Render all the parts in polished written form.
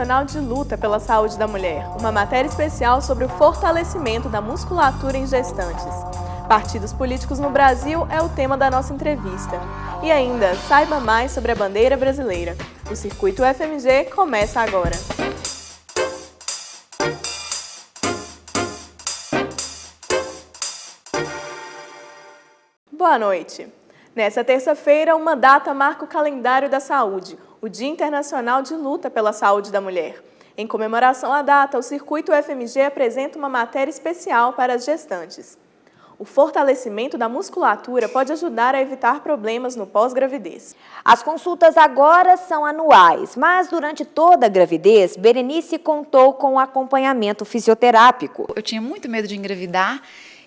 Internacional de Luta pela Saúde da Mulher, uma matéria especial sobre o fortalecimento da musculatura em gestantes. Partidos políticos no Brasil é o tema da nossa entrevista. E ainda, saiba mais sobre a bandeira brasileira. O Circuito FMG começa agora. Boa noite. Nessa terça-feira, uma data marca o calendário da saúde, o Dia Internacional de Luta pela Saúde da Mulher. Em comemoração à data, o Circuito FMG apresenta uma matéria especial para as gestantes. O fortalecimento da musculatura pode ajudar a evitar problemas no pós-gravidez. As consultas agora são anuais, mas durante toda a gravidez, Berenice contou com acompanhamento fisioterápico. Eu tinha muito medo de engravidar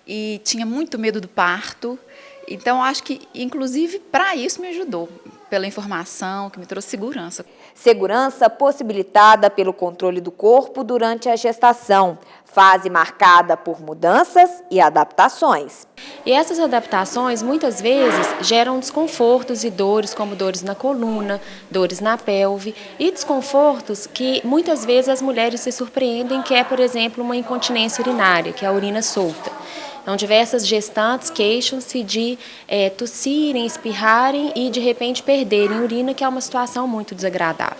e tinha muito medo do parto. Então, acho que, inclusive, para isso me ajudou, pela informação, que me trouxe segurança. Segurança possibilitada pelo controle do corpo durante a gestação, fase marcada por mudanças e adaptações. E essas adaptações, muitas vezes, geram desconfortos e dores, como dores na coluna, dores na pelve, e desconfortos que, muitas vezes, as mulheres se surpreendem, que é, por exemplo, uma incontinência urinária, que é a urina solta. Então, diversas gestantes queixam-se de tossirem, espirrarem e, de repente, perderem urina, que é uma situação muito desagradável.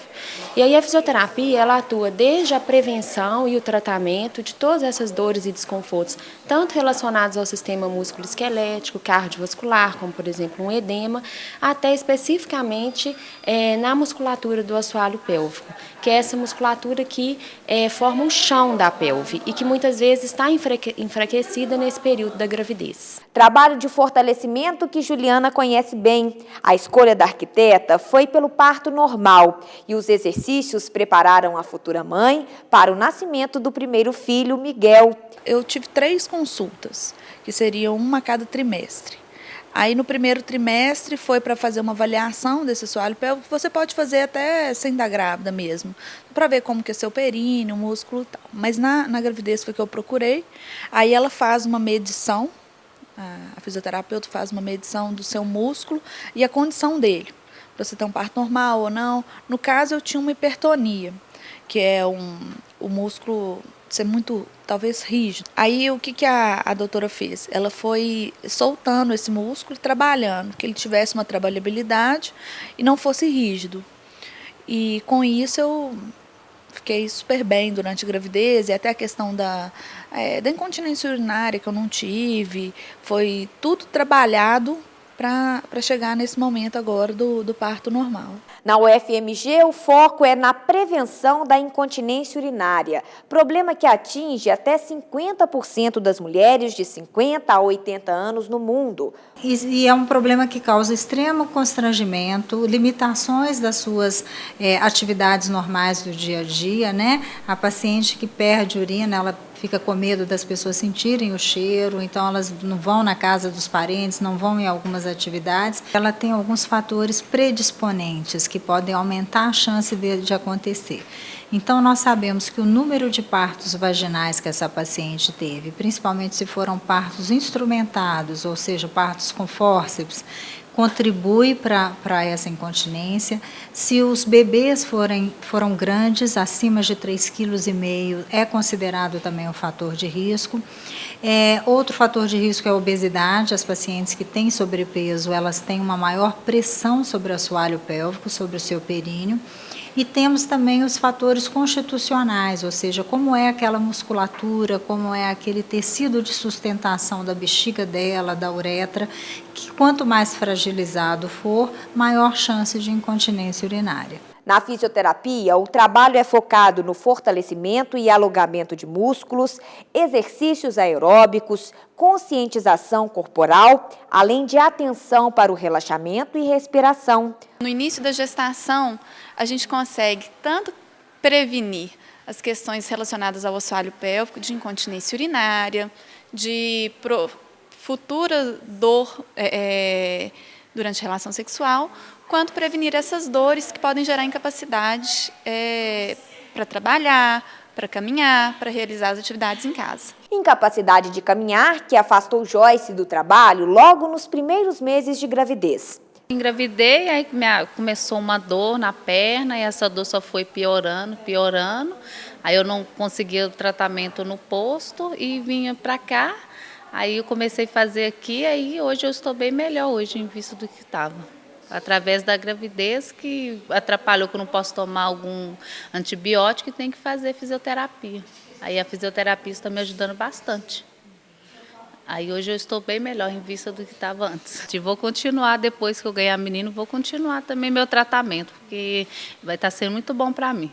E aí a fisioterapia, ela atua desde a prevenção e o tratamento de todas essas dores e desconfortos, tanto relacionados ao sistema músculo-esquelético, cardiovascular, como, por exemplo, um edema, até especificamente na musculatura do assoalho pélvico, que é essa musculatura que forma o chão da pelve e que muitas vezes está enfraquecida nesse período da gravidez. Trabalho de fortalecimento que Juliana conhece bem. A escolha da arquiteta foi pelo parto normal e os exercícios prepararam a futura mãe para o nascimento do primeiro filho, Miguel. Eu tive 3 consultas, que seriam uma a cada trimestre. Aí no primeiro trimestre foi para fazer uma avaliação desse assoalho pélvico, você pode fazer até sem dar grávida mesmo, para ver como que é seu períneo, músculo e tal. Mas na gravidez foi que eu procurei, aí ela faz uma medição, a fisioterapeuta faz uma medição do seu músculo e a condição dele, para você ter um parto normal ou não. No caso eu tinha uma hipertonia, que é o músculo ser muito, talvez, rígido. Aí o que a doutora fez? Ela foi soltando esse músculo, trabalhando, que ele tivesse uma trabalhabilidade e não fosse rígido. E com isso eu fiquei super bem durante a gravidez, e até a questão da incontinência urinária que eu não tive, foi tudo trabalhado para chegar nesse momento agora do parto normal. Na UFMG, o foco é na prevenção da incontinência urinária, problema que atinge até 50% das mulheres de 50 a 80 anos no mundo. E é um problema que causa extremo constrangimento, limitações das suas atividades normais do dia a dia, né? A paciente que perde urina, ela fica com medo das pessoas sentirem o cheiro, então elas não vão na casa dos parentes, não vão em algumas atividades. Ela tem alguns fatores predisponentes que podem aumentar a chance de acontecer. Então, nós sabemos que o número de partos vaginais que essa paciente teve, principalmente se foram partos instrumentados, ou seja, partos com fórceps, contribui para essa incontinência. Se os bebês foram grandes, acima de 3,5 kg, é considerado também um fator de risco. Outro fator de risco é a obesidade. As pacientes que têm sobrepeso, elas têm uma maior pressão sobre o assoalho pélvico, sobre o seu períneo. E temos também os fatores constitucionais, ou seja, como é aquela musculatura, como é aquele tecido de sustentação da bexiga dela, da uretra, que quanto mais fragilizado for, maior chance de incontinência urinária. Na fisioterapia, o trabalho é focado no fortalecimento e alongamento de músculos, exercícios aeróbicos, conscientização corporal, além de atenção para o relaxamento e respiração. No início da gestação, a gente consegue tanto prevenir as questões relacionadas ao assoalho pélvico, de incontinência urinária, de futura dor durante a relação sexual, quanto prevenir essas dores que podem gerar incapacidade para trabalhar, para caminhar, para realizar as atividades em casa. Incapacidade de caminhar que afastou Joyce do trabalho logo nos primeiros meses de gravidez. Engravidei, aí começou uma dor na perna, e essa dor só foi piorando, piorando. Aí eu não conseguia o tratamento no posto e vinha para cá. Aí eu comecei a fazer aqui, aí hoje eu estou bem melhor hoje em vista do que estava. Através da gravidez, que atrapalhou que eu não posso tomar algum antibiótico e tem que fazer fisioterapia. Aí a fisioterapia está me ajudando bastante. Aí hoje eu estou bem melhor em vista do que estava antes. E vou continuar, depois que eu ganhar menino, vou continuar também meu tratamento, porque vai estar sendo muito bom para mim.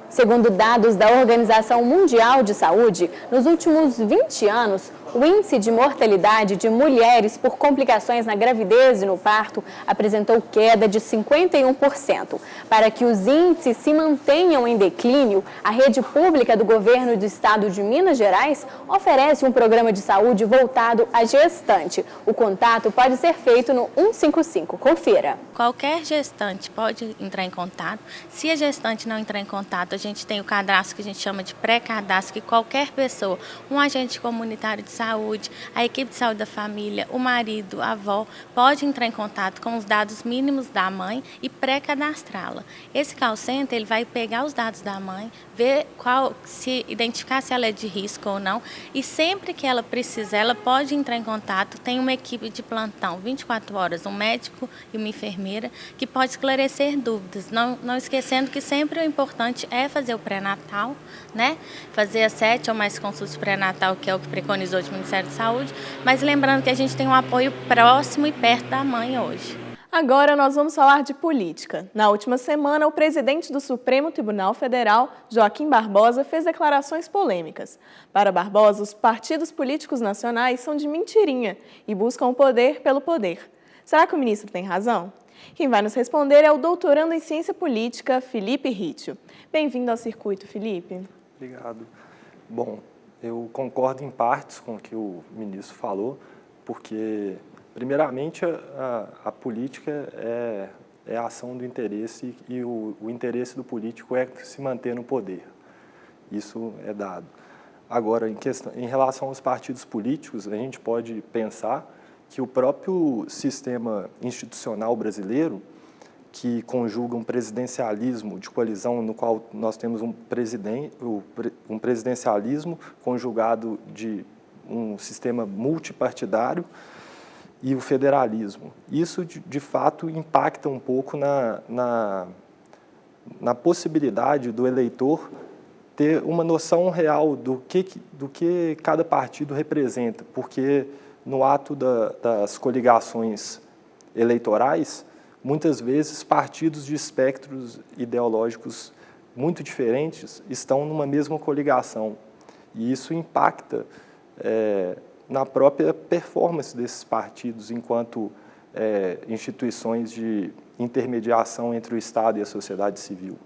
Segundo dados da Organização Mundial de Saúde, nos últimos 20 anos, o índice de mortalidade de mulheres por complicações na gravidez e no parto apresentou queda de 51%. Para que os índices se mantenham em declínio, a rede pública do governo do estado de Minas Gerais oferece um programa de saúde voltado à gestante. O contato pode ser feito no 155. Confira. Qualquer gestante pode entrar em contato. Se a gestante não entrar em contato, a gente tem o cadastro que a gente chama de pré-cadastro, que qualquer pessoa, um agente comunitário de saúde, a equipe de saúde da família, o marido, a avó, pode entrar em contato com os dados mínimos da mãe e pré-cadastrá-la. Esse call center, ele vai pegar os dados da mãe, ver identificar se ela é de risco ou não, e sempre que ela precisar, ela pode entrar em contato. Tem uma equipe de plantão 24 horas, um médico e uma enfermeira, que pode esclarecer dúvidas. Não esquecendo que sempre o importante é fazer o pré-natal, né? Fazer as 7 ou mais consultas pré-natal, que é o que preconizou o Ministério da Saúde, mas lembrando que a gente tem um apoio próximo e perto da mãe hoje. Agora nós vamos falar de política. Na última semana, o presidente do Supremo Tribunal Federal, Joaquim Barbosa, fez declarações polêmicas. Para Barbosa, os partidos políticos nacionais são de mentirinha e buscam o poder pelo poder. Será que o ministro tem razão? Quem vai nos responder é o doutorando em Ciência Política, Felipe Ritchio. Bem-vindo ao Circuito, Felipe. Obrigado. Bom, eu concordo em partes com o que o ministro falou, porque, primeiramente, a política é a ação do interesse e o interesse do político é se manter no poder. Isso é dado. Agora, em relação aos partidos políticos, a gente pode pensar que o próprio sistema institucional brasileiro, que conjuga um presidencialismo de coalizão, no qual nós temos um presidencialismo conjugado de um sistema multipartidário e o federalismo. Isso, de fato, impacta um pouco na possibilidade do eleitor ter uma noção real do que cada partido representa, porque no ato das coligações eleitorais, muitas vezes partidos de espectros ideológicos muito diferentes estão numa mesma coligação. E isso impacta na própria performance desses partidos enquanto instituições de intermediação entre o Estado e a sociedade civil.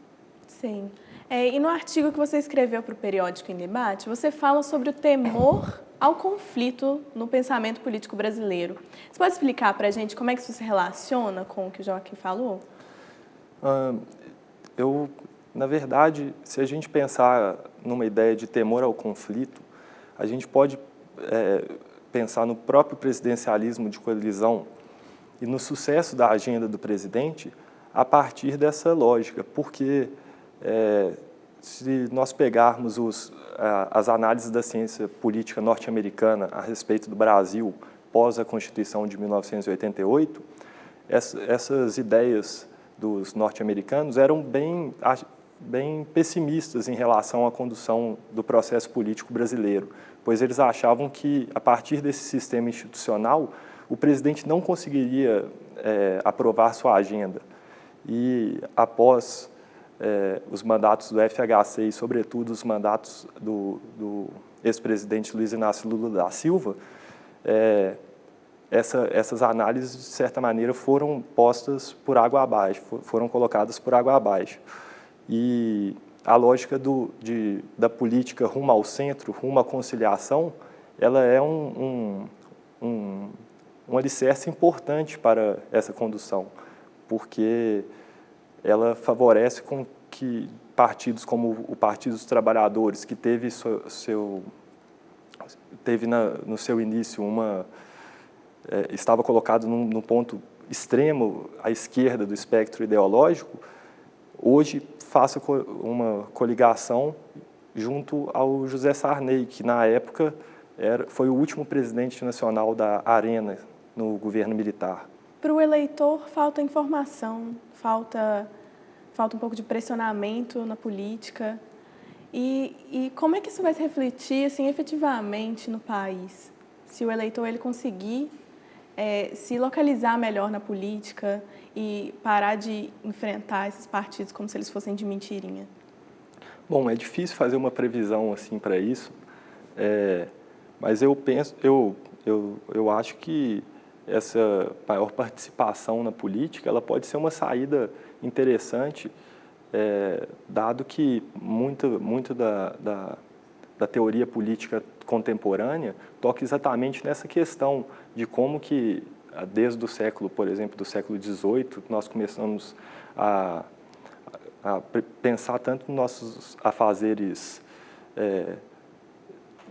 Sim. E no artigo que você escreveu para o Periódico em Debate, você fala sobre o temor ao conflito no pensamento político brasileiro. Você pode explicar para a gente como é que isso se relaciona com o que o Joaquim falou? Na verdade, se a gente pensar numa ideia de temor ao conflito, a gente pode pensar no próprio presidencialismo de coalizão e no sucesso da agenda do presidente a partir dessa lógica, porque se nós pegarmos as análises da ciência política norte-americana a respeito do Brasil pós a Constituição de 1988, essas ideias dos norte-americanos eram bem pessimistas em relação à condução do processo político brasileiro, pois eles achavam que, a partir desse sistema institucional, o presidente não conseguiria aprovar sua agenda. E, após os mandatos do FHC e, sobretudo, os mandatos do ex-presidente Luiz Inácio Lula da Silva, essas análises, de certa maneira, foram postas por água abaixo, foram colocadas por água abaixo. E a lógica da política rumo ao centro, rumo à conciliação, ela é um alicerce importante para essa condução, porque ela favorece com partidos como o Partido dos Trabalhadores, que teve no seu início estava colocado num ponto extremo à esquerda do espectro ideológico, hoje faça uma coligação junto ao José Sarney, que na época foi o último presidente nacional da Arena no governo militar. Para o eleitor falta informação, falta um pouco de pressionamento na política. E como é que isso vai se refletir assim, efetivamente no país? Se o eleitor ele conseguir se localizar melhor na política e parar de enfrentar esses partidos como se eles fossem de mentirinha? Bom, é difícil fazer uma previsão assim para isso, mas eu acho que essa maior participação na política ela pode ser uma saída interessante, dado que muito da teoria política contemporânea toca exatamente nessa questão de como que, desde o século, por exemplo, do século XVIII, nós começamos a pensar tanto nos nossos afazeres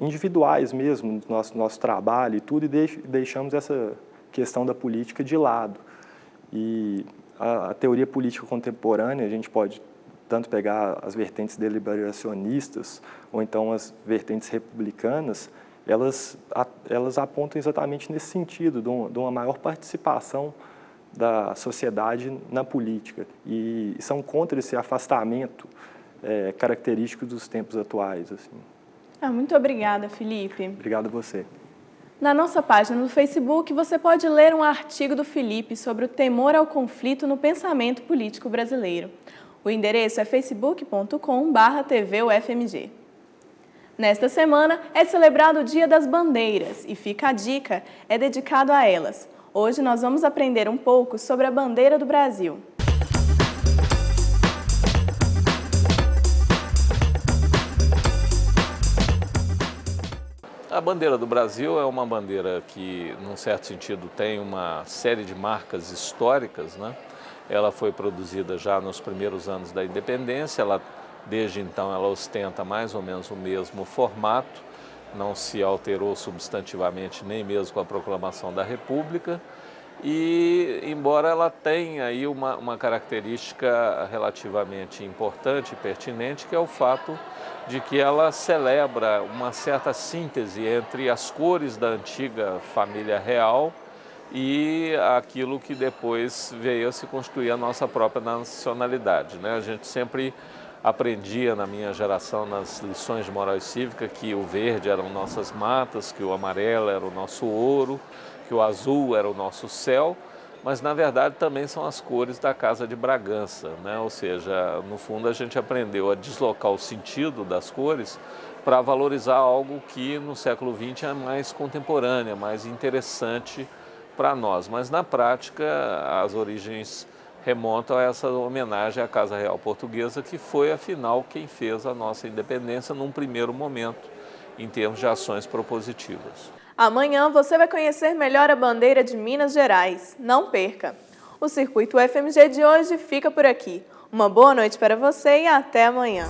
individuais mesmo, no nosso trabalho e tudo, e deixamos essa questão da política de lado. E a teoria política contemporânea, a gente pode tanto pegar as vertentes deliberacionistas ou então as vertentes republicanas, elas apontam exatamente nesse sentido, de uma maior participação da sociedade na política e são contra esse afastamento característico dos tempos atuais. Assim. Muito obrigada, Felipe. Obrigado a você. Na nossa página no Facebook, você pode ler um artigo do Felipe sobre o temor ao conflito no pensamento político brasileiro. O endereço é facebook.com/tvufmg. Nesta semana é celebrado o Dia das Bandeiras e fica a dica, é dedicado a elas. Hoje nós vamos aprender um pouco sobre a bandeira do Brasil. A bandeira do Brasil é uma bandeira que, num certo sentido, tem uma série de marcas históricas, né? Ela foi produzida já nos primeiros anos da independência, desde então ela ostenta mais ou menos o mesmo formato, não se alterou substantivamente nem mesmo com a proclamação da República e, embora ela tenha aí uma característica relativamente importante e pertinente, que é o fato de que ela celebra uma certa síntese entre as cores da antiga família real e aquilo que depois veio a se constituir a nossa própria nacionalidade, né? A gente sempre aprendia na minha geração, nas lições de moral e cívica, que o verde eram nossas matas, que o amarelo era o nosso ouro, que o azul era o nosso céu, mas na verdade também são as cores da Casa de Bragança, né? Ou seja, no fundo a gente aprendeu a deslocar o sentido das cores para valorizar algo que no século XX é mais contemporâneo, mais interessante para nós, mas na prática as origens remontam a essa homenagem à Casa Real Portuguesa, que foi afinal quem fez a nossa independência num primeiro momento, em termos de ações propositivas. Amanhã você vai conhecer melhor a bandeira de Minas Gerais. Não perca! O Circuito UFMG de hoje fica por aqui. Uma boa noite para você e até amanhã.